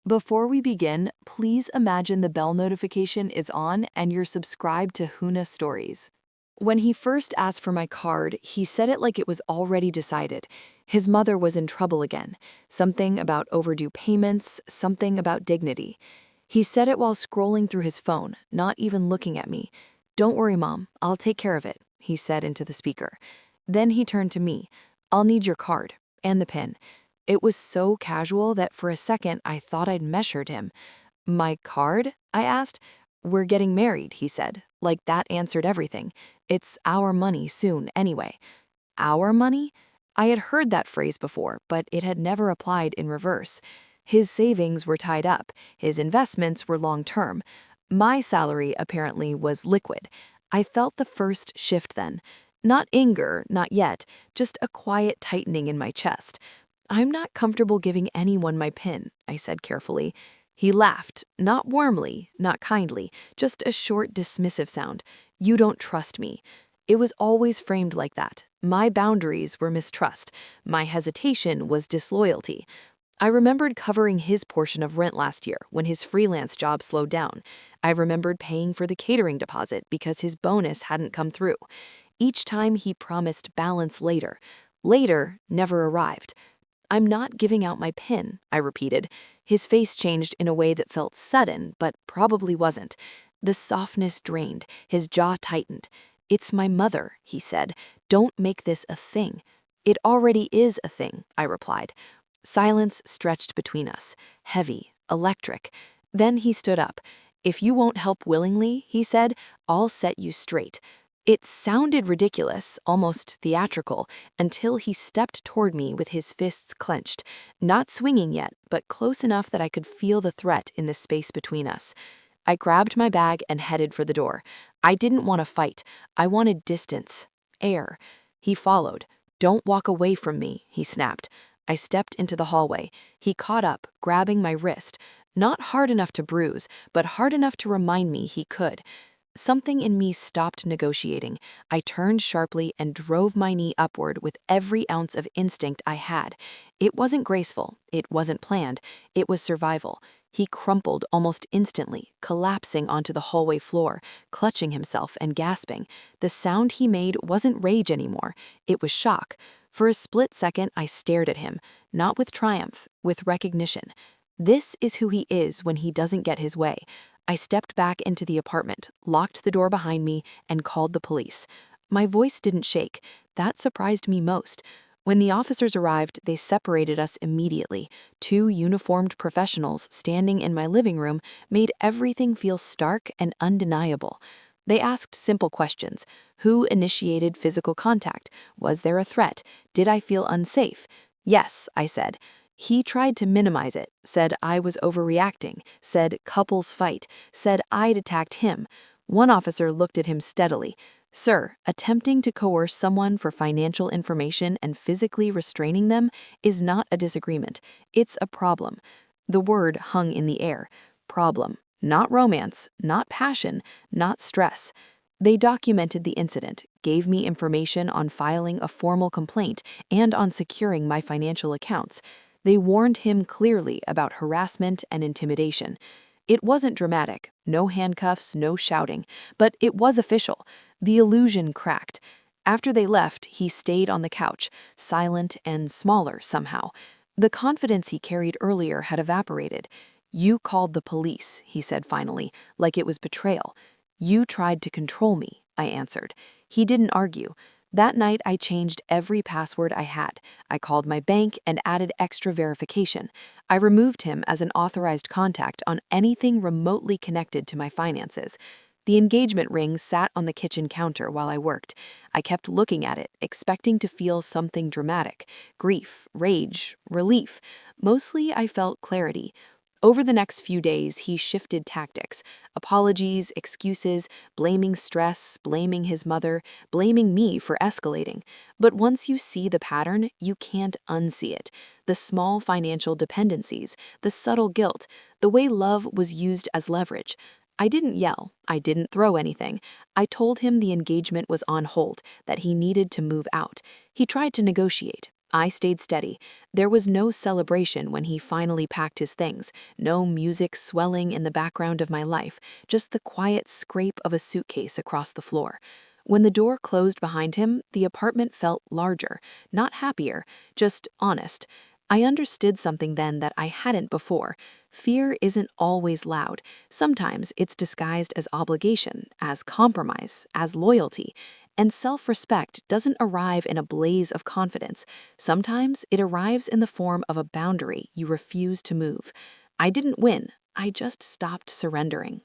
Before we begin, please imagine the bell notification is on and you're subscribed to Huna Stories. When he first asked for my card, he said it like it was already decided. His mother was in trouble again. Something about overdue payments, something about dignity. He said it while scrolling through his phone, not even looking at me. "Don't worry, Mom, I'll take care of it," he said into the speaker. Then he turned to me. "I'll need your card and the PIN." It was so casual that for a second I thought I'd measured him. "My card?" I asked. "We're getting married," he said, like that answered everything. "It's our money soon, anyway." Our money? I had heard that phrase before, but it had never applied in reverse. His savings were tied up, his investments were long-term. My salary, apparently, was liquid. I felt the first shift then. Not anger, not yet, just a quiet tightening in my chest. "I'm not comfortable giving anyone my PIN," I said carefully. He laughed, not warmly, not kindly, just a short dismissive sound. "You don't trust me." It was always framed like that. My boundaries were mistrust. My hesitation was disloyalty. I remembered covering his portion of rent last year when his freelance job slowed down. I remembered paying for the catering deposit because his bonus hadn't come through. Each time he promised balance later. Later never arrived. "I'm not giving out my PIN," I repeated. His face changed in a way that felt sudden, but probably wasn't. The softness drained, his jaw tightened. "It's my mother," he said. "Don't make this a thing." "It already is a thing," I replied. Silence stretched between us, heavy, electric. Then he stood up. "If you won't help willingly," he said, "I'll set you straight." It sounded ridiculous, almost theatrical, until he stepped toward me with his fists clenched, not swinging yet, but close enough that I could feel the threat in the space between us. I grabbed my bag and headed for the door. I didn't want to fight. I wanted distance, air. He followed. "Don't walk away from me," he snapped. I stepped into the hallway. He caught up, grabbing my wrist. Not hard enough to bruise, but hard enough to remind me he could. Something in me stopped negotiating. I turned sharply and drove my knee upward with every ounce of instinct I had. It wasn't graceful, it wasn't planned, it was survival. He crumpled almost instantly, collapsing onto the hallway floor, clutching himself and gasping. The sound he made wasn't rage anymore, it was shock. For a split second, I stared at him, not with triumph, with recognition. This is who he is when he doesn't get his way. I stepped back into the apartment, locked the door behind me, and called the police. My voice didn't shake. That surprised me most. When the officers arrived, they separated us immediately. Two uniformed professionals standing in my living room made everything feel stark and undeniable. They asked simple questions. Who initiated physical contact? Was there a threat? Did I feel unsafe? "Yes," I said. He tried to minimize it, said I was overreacting, said couples fight, said I'd attacked him. One officer looked at him steadily. "Sir, attempting to coerce someone for financial information and physically restraining them is not a disagreement. It's a problem." The word hung in the air. Problem. Not romance, not passion, not stress. They documented the incident, gave me information on filing a formal complaint and on securing my financial accounts. They warned him clearly about harassment and intimidation. It wasn't dramatic, no handcuffs, no shouting, but it was official. The illusion cracked. After they left, he stayed on the couch, silent and smaller somehow. The confidence he carried earlier had evaporated. "You called the police," he said finally, like it was betrayal. "You tried to control me," I answered. He didn't argue. That night, I changed every password I had. I called my bank and added extra verification. I removed him as an authorized contact on anything remotely connected to my finances. The engagement ring sat on the kitchen counter while I worked. I kept looking at it, expecting to feel something dramatic: grief, rage, relief. Mostly, I felt clarity. Over the next few days, he shifted tactics. Apologies, excuses, blaming stress, blaming his mother, blaming me for escalating. But once you see the pattern, you can't unsee it. The small financial dependencies, the subtle guilt, the way love was used as leverage. I didn't yell. I didn't throw anything. I told him the engagement was on hold, that he needed to move out. He tried to negotiate. I stayed steady. There was no celebration when he finally packed his things, no music swelling in the background of my life, just the quiet scrape of a suitcase across the floor. When the door closed behind him, the apartment felt larger, not happier, just honest. I understood something then that I hadn't before. Fear isn't always loud. Sometimes it's disguised as obligation, as compromise, as loyalty. And self-respect doesn't arrive in a blaze of confidence. Sometimes it arrives in the form of a boundary you refuse to move. I didn't win. I just stopped surrendering.